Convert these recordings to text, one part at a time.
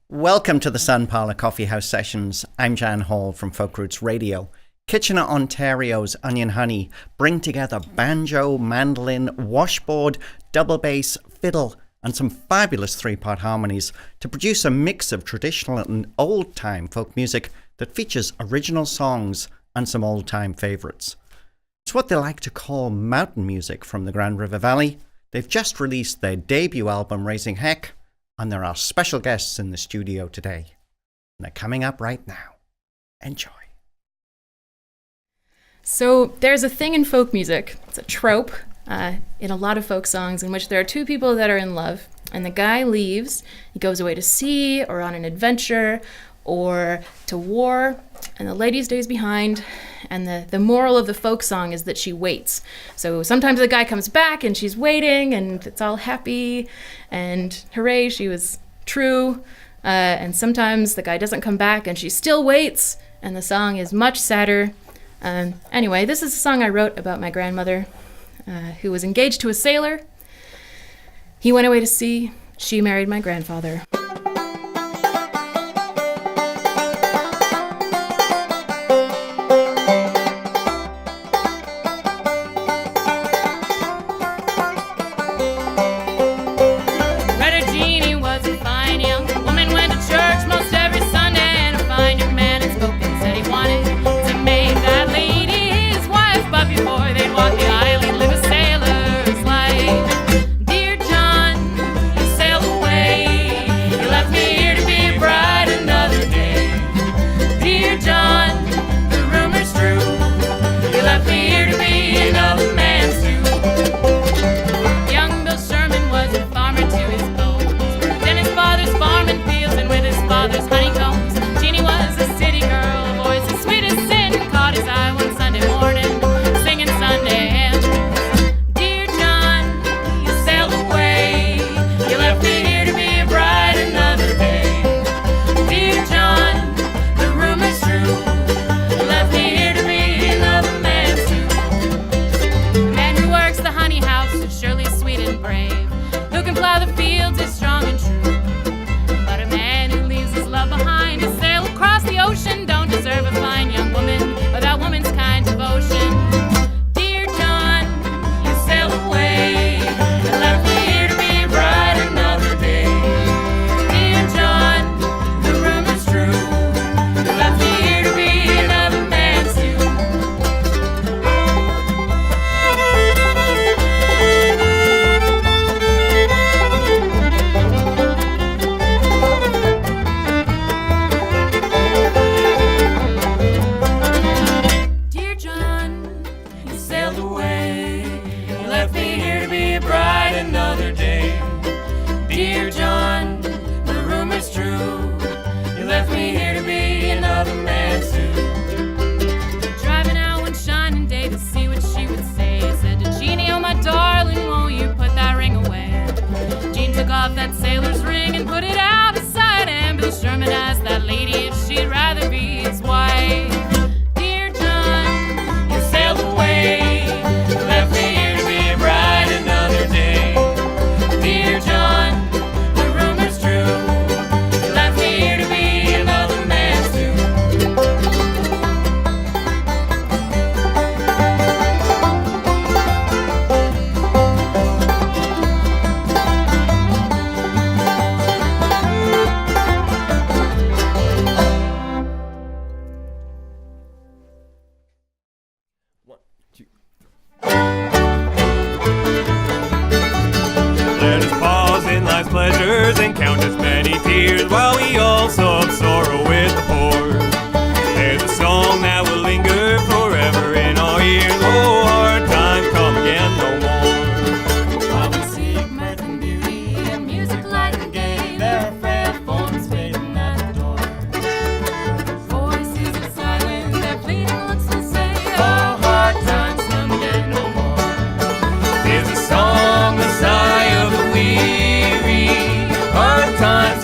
Welcome to the Sun Parlour Coffee House Sessions. I'm Jan Hall from Folk Roots Radio. Kitchener, Ontario's Onion Honey bring together banjo, mandolin, washboard, double bass, fiddle and some fabulous three-part harmonies to produce a mix of traditional and old-time folk music that features original songs and some old-time favourites. It's what they like to call mountain music from the Grand River Valley. They've just released their debut album, Raising Heck, and there are special guests in the studio today. And they're coming up right now. Enjoy. So there's a thing in folk music, it's a trope in a lot of folk songs in which there are two people that are in love, and the guy leaves, he goes away to sea or on an adventure or to war, and the lady stays behind, and the moral of the folk song is that she waits. So sometimes the guy comes back and she's waiting and it's all happy and hooray, she was true, and sometimes the guy doesn't come back and she still waits and the song is much sadder. Anyway, this is a song I wrote about my grandmother who was engaged to a sailor. He went away to sea, she married my grandfather.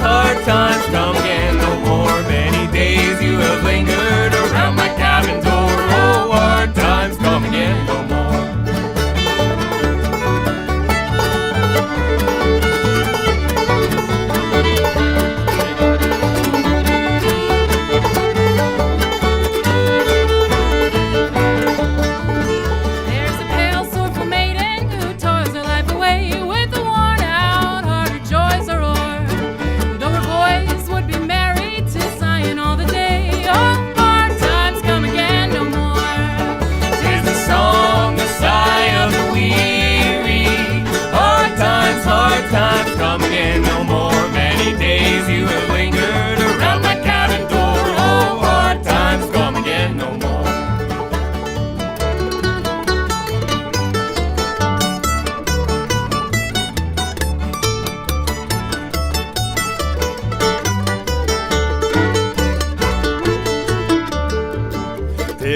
Hard times come again no more.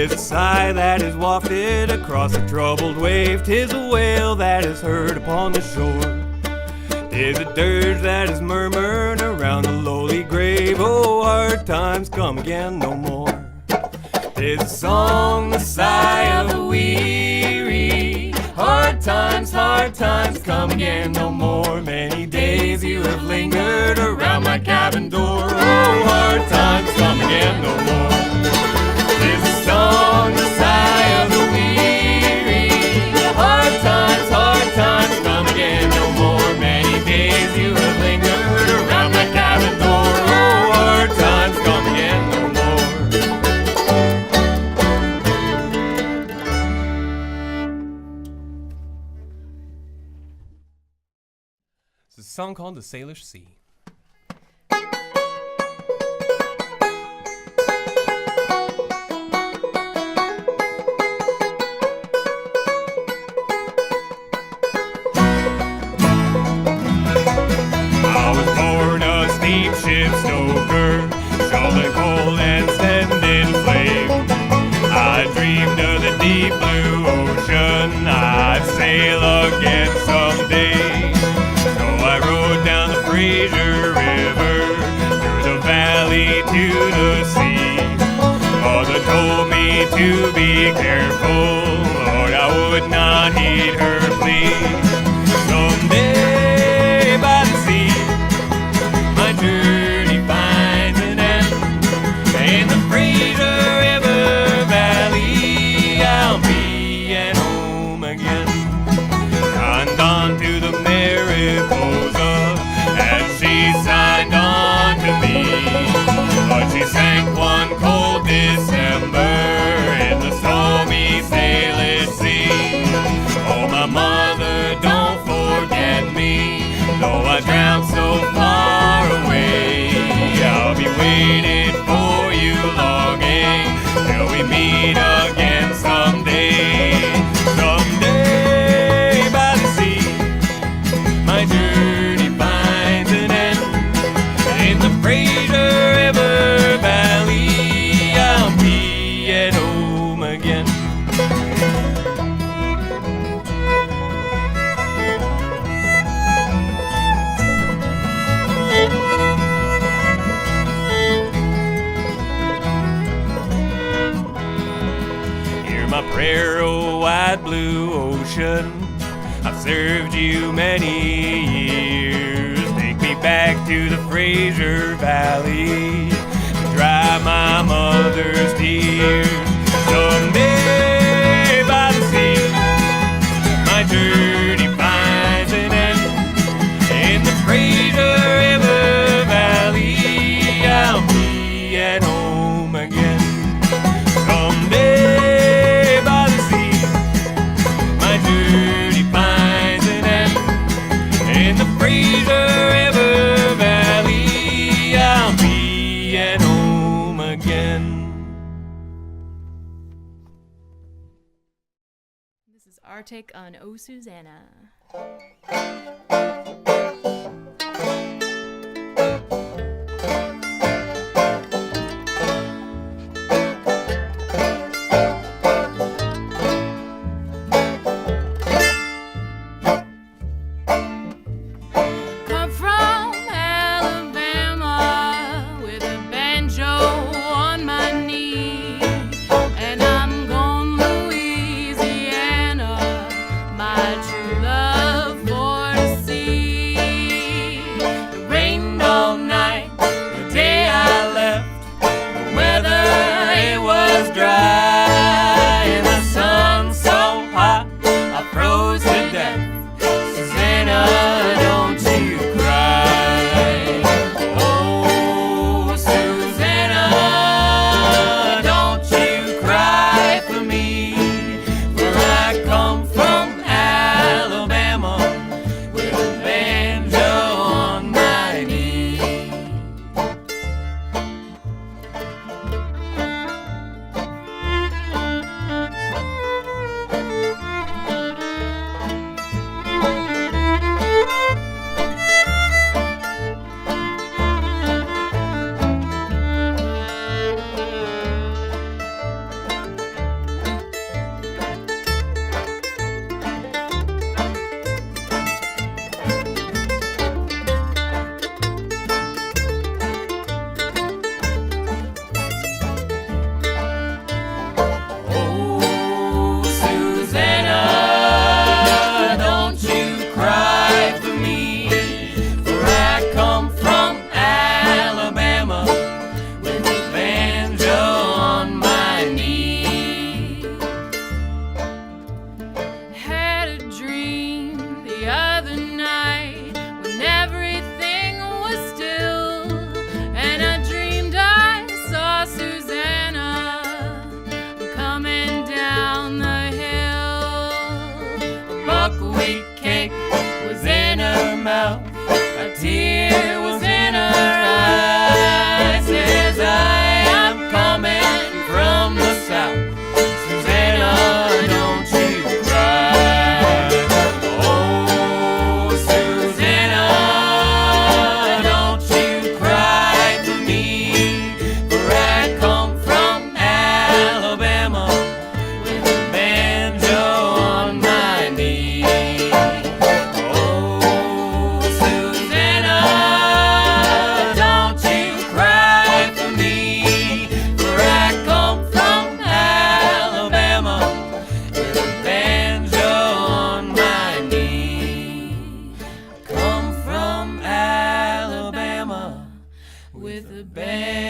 'Tis a sigh that is wafted across a troubled wave. 'Tis a wail that is heard upon the shore. 'Tis a dirge that is murmured around the lowly grave. Oh, hard times come again no more. 'Tis a song, the sigh of the weary. Hard times come again no more. Many days you have lingered around my cabin door. Oh, hard times come again no more. 'Tis a song, the sigh of the weary. Hard times come again no more. Many days you have lingered around my cabin door. Oh, hard times come again no more. It's a song called The Salish Sea. Ship stoker, shoveling coal and sending flame. I dreamed of the deep blue ocean I'd sail again someday. So I rode down the Fraser River, through the valley to the sea. Mother told me to be careful, Lord, I would not heed her plea. Someday by the sea, my journey finds an end. In the Fraser River Valley, I'll be at home again. Signed on to the Mariposa as she signed on to me. But she sank one cold December in the stormy Salish Sea. Oh, my mother, don't forget me, though I drowned so far away. I'll be waiting for you, longing till we meet again someday. Someday by the sea, my journey finds an end. In the Fraser River Valley, I'll be at home again. My prayer, oh wide blue ocean, I've served you many years. Take me back to the Fraser Valley to dry my mother's tears. Someday by the sea, my journey finds an end. In the Fraser River Valley, I'll be at home again. Someday Fraser River Valley, I'll be at home again. This is our take on Oh Susanna. True love for to see.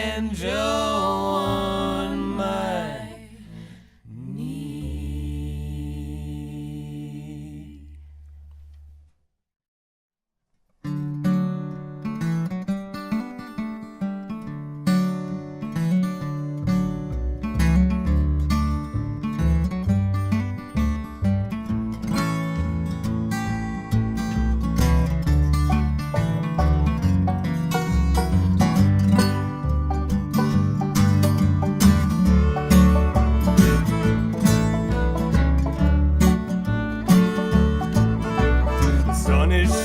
banjo on my knee.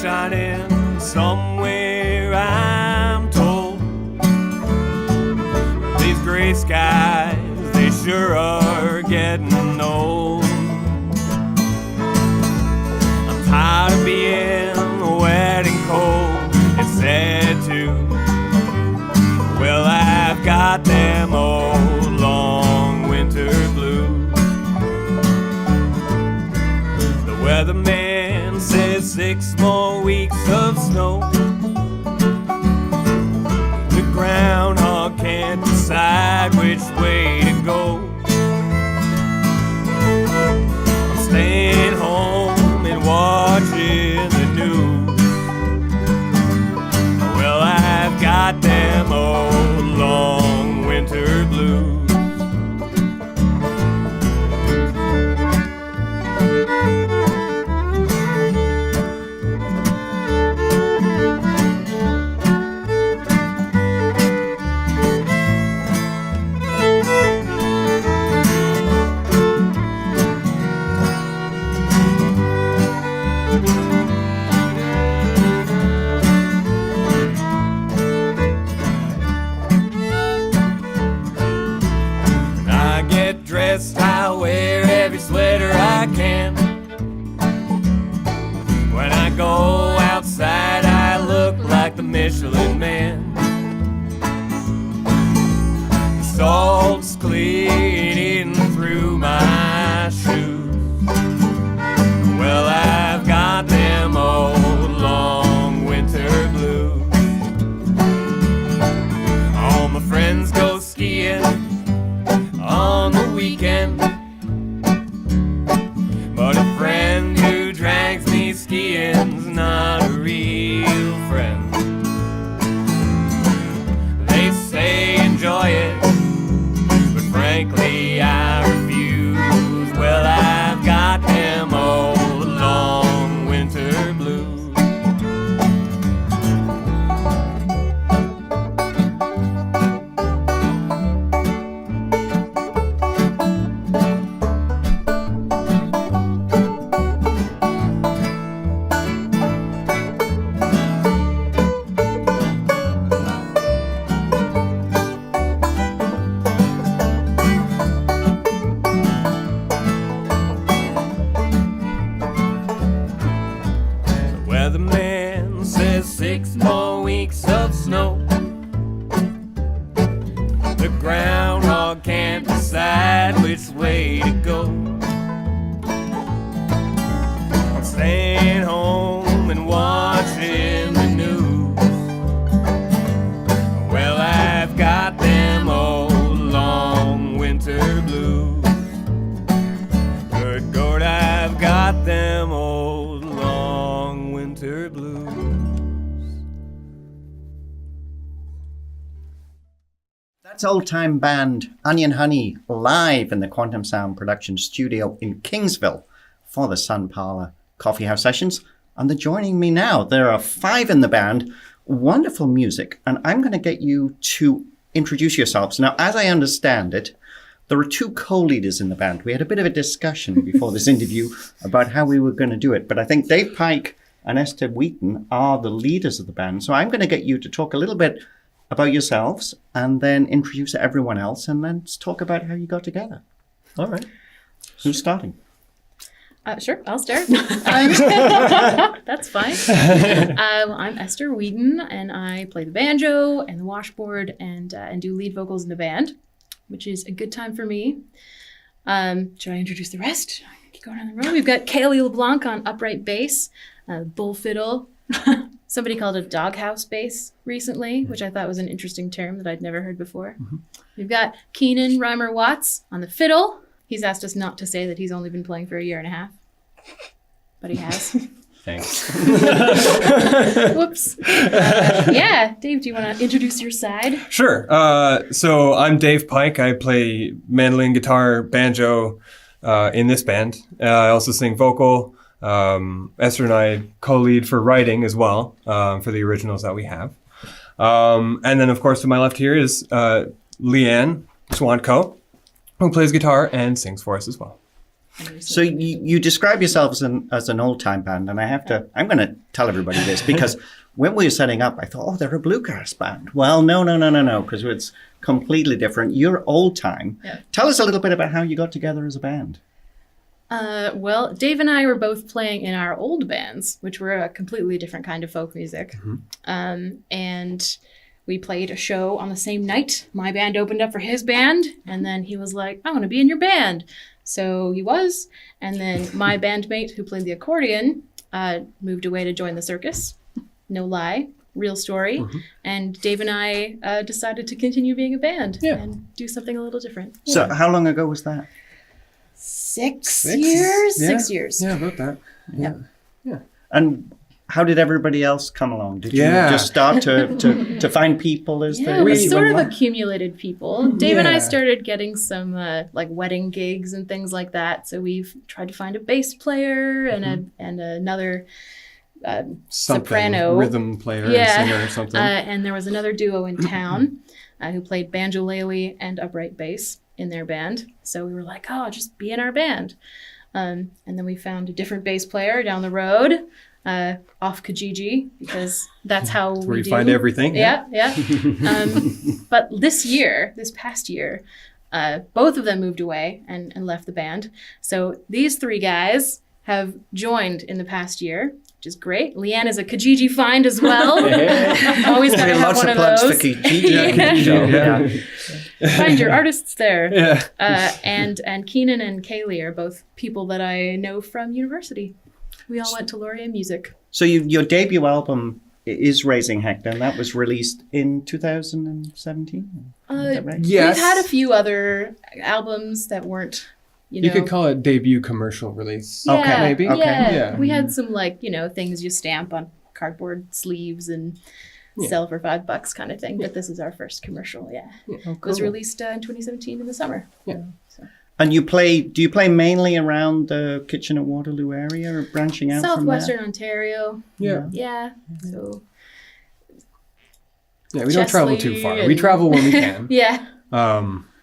Shining somewhere, I'm told. These gray skies, they sure are getting old. I'm tired of being wet and cold. It's sad too. Well, I've got them old long winter blues. The weatherman says 6 more weeks of snow. The groundhog can't decide which way to go. I'm staying home and watching the news. Well, I've got them old long winter blues. I wear every sweater I can. When I go outside, I look like the Michelin Man. The salt's clean through my shoes. Well, I've got them old long winter blues. All my friends go skiing on the weekend, but a friend who drags me skiing's not a real friend. They say enjoy it, but frankly I refuse. Well, I've got them old long winter blues. Weatherman says 6 more weeks of snow. The groundhog can't decide which way to go. I'm staying home and watching the news. Well, I've got them old long winter blues. Good God, I've got them old long winter blues. That's old-time band Onion Honey live in the Quantum Sound production studio in Kingsville for the Sun Parlour Coffee House sessions. And they're joining me now. There are 5 in the band, wonderful music, and I'm going to get you to introduce yourselves. Now, as I understand it, there are 2 co-leaders in the band. We had a bit of a discussion before this interview about how we were going to do it, but I think Dave Pike and Esther Wheaton are the leaders of the band. So I'm going to get you to talk a little bit about yourselves and then introduce everyone else and then talk about how you got together. All right. Who's starting? Sure, I'll start. That's fine. I'm Esther Wheaton, and I play the banjo and the washboard and do lead vocals in the band, which is a good time for me. Should I introduce the rest? Keep going down the road. We've got Kayleigh LeBlanc on upright bass, bull fiddle, somebody called a doghouse bass recently, which I thought was an interesting term that I'd never heard before. We've got Keenan Reimer-Watts on the fiddle. He's asked us not to say that he's only been playing for a year and a half, but he has. Thanks. Whoops. Yeah, Dave, do you want to introduce your side? Sure. So I'm Dave Pike. I play mandolin, guitar, banjo in this band. I also sing vocal. Esther and I co-lead for writing as well for the originals that we have. And then, of course, to my left here is Leanne Swantko, who plays guitar and sings for us as well. So you describe yourself as an old-time band, and I'm going to tell everybody this, because when we were setting up, I thought, they're a bluegrass band. Well, no, because it's completely different. You're old-time. Yeah. Tell us a little bit about how you got together as a band. Well, Dave and I were both playing in our old bands, which were a completely different kind of folk music. And we played a show on the same night. My band opened up for his band, and then he was like, I want to be in your band. So he was, and then my bandmate who played the accordion moved away to join the circus. No lie, real story. And Dave and I decided to continue being a band and do something a little different. So how long ago was that? 6 years? Yeah. 6 years. Yeah, about that. Yeah. And how did everybody else come along? Did you just start to find people as we as you sort went of along? accumulated people. Dave and I started getting some like wedding gigs and things like that. So we've tried to find a bass player and another soprano, rhythm player, singer or something. And there was another duo in town who played banjo and upright bass in their band. So we were like, just be in our band. And then we found a different bass player down the road. Off Kijiji, because that's how where we you do. find everything. Yeah. But this past year, both of them moved away and left the band. So these three guys have joined in the past year, which is great. Leanne is a Kijiji find as well. Always got to have one of those. Lots of plugs for Kijiji. Find your artists there. Yeah. And Keenan and Kayleigh are both people that I know from university. We all went to Laurier Music. So your debut album is Raising Hector, and that was released in 2017? Is that right? Yes. We've had a few other albums that weren't, You could call it debut commercial release. Yeah, maybe. Okay. Yeah. We had some things you stamp on cardboard sleeves and sell for $5 kind of thing. But this is our first commercial. Yeah. Oh, cool. It was released in 2017 in the summer. Yeah. So. And do you play mainly around the Kitchener-Waterloo area, or branching out Southwestern from Ontario. Yeah. Yeah. So. Yeah, we don't travel too far. We travel when we can. Yeah.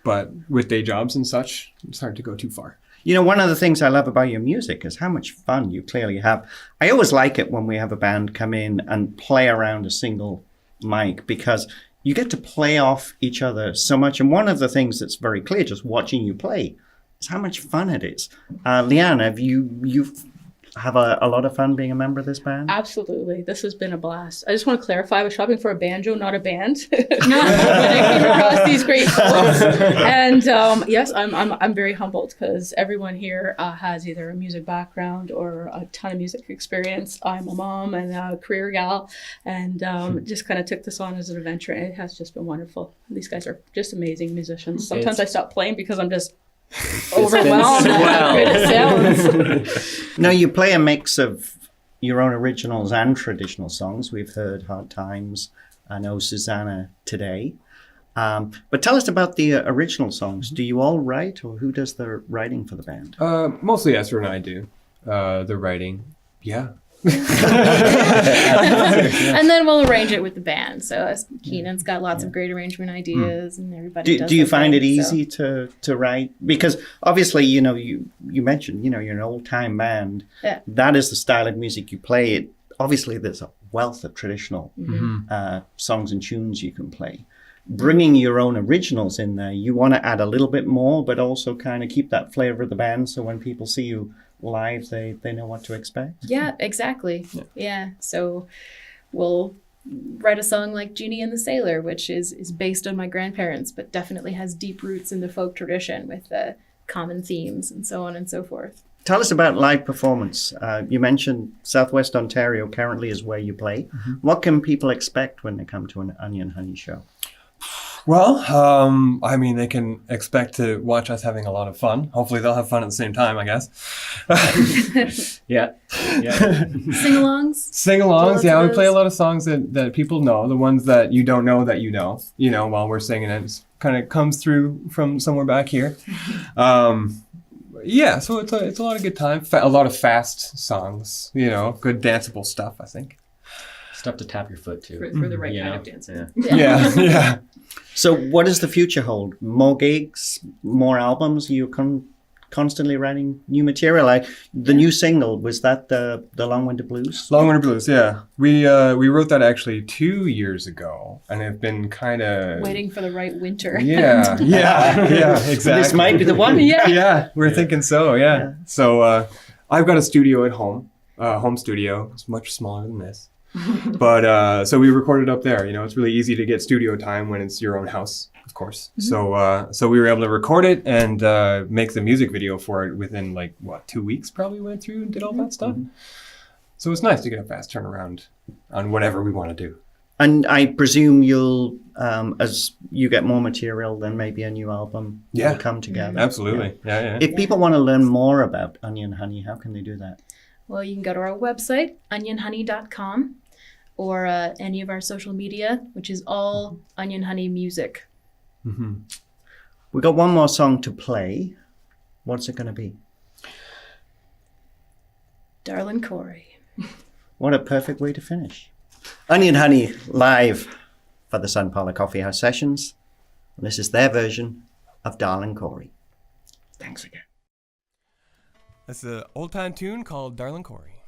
But with day jobs and such, it's hard to go too far. One of the things I love about your music is how much fun you clearly have. I always like it when we have a band come in and play around a single mic, because you get to play off each other so much. And one of the things that's very clear, just watching you play, is how much fun it is. Leanne, have you have a lot of fun being a member of this band? Absolutely. This has been a blast. I just want to clarify, I was shopping for a banjo, not a band. When I came across these great folks. And yes, I'm very humbled, because everyone here has either a music background or a ton of music experience. I'm a mom and a career gal, and just kind of took this on as an adventure, and it has just been wonderful. These guys are just amazing musicians. Sometimes I stop playing because I'm just overwhelmed at how good it sounds. Now, you play a mix of your own originals and traditional songs. We've heard Hard Times, I know Susanna today. But tell us about the original songs. Do you all write, or who does the writing for the band? Mostly Esther and I do the writing. Yeah. And then we'll arrange it with the band. So Keenan's got lots of great arrangement ideas, and everybody does. Do you find it thing, easy to write? Because obviously, you mentioned, you're an old-time band. Yeah. That is the style of music you play. Obviously, there's a wealth of traditional songs and tunes you can play. Bringing your own originals in there, you want to add a little bit more, but also kind of keep that flavor of the band, so when people see you live, they know what to expect. Yeah, exactly. Yeah. So we'll write a song like Genie and the Sailor, which is based on my grandparents, but definitely has deep roots in the folk tradition with common themes and so on and so forth. Tell us about live performance. You mentioned Southwest Ontario currently is where you play. What can people expect when they come to an Onion Honey show? Well, I mean, they can expect to watch us having a lot of fun. Hopefully they'll have fun at the same time, I guess. Yeah. Sing-alongs? Sing-alongs, yeah. We play a lot of songs that people know, the ones that you don't know that you know, while we're singing it. It kind of comes through from somewhere back here. Yeah, so it's a lot of good time. A lot of fast songs, good danceable stuff, I think. Stuff to tap your foot to. For the right kind of dancing. Yeah. So what does the future hold? More gigs, more albums? You're constantly writing new material. The new single, was that the Long Winter Blues? Long Winter Blues, yeah. We wrote that actually 2 years ago, and have been kind of waiting for the right winter. Yeah, exactly. This might be the one. Yeah, we're thinking so. Yeah. So I've got a studio at home, home studio. It's much smaller than this. But so we recorded up there. It's really easy to get studio time when it's your own house, of course. So we were able to record it and make the music video for it within 2 weeks. Probably went through and did all that stuff. So it's nice to get a fast turnaround on whatever we want to do. And I presume you'll, as you get more material, then maybe a new album will come together. Absolutely. Yeah. If people want to learn more about Onion Honey, how can they do that? Well, you can go to our website, onionhoney.com, or any of our social media, which is all Onion Honey music. We got one more song to play. What's it going to be? Darlin Cory. What a perfect way to finish. Onion Honey live for the Sun Parlour Coffee House Sessions. And this is their version of Darlin Cory. Thanks again. That's an old time tune called Darlin Cory.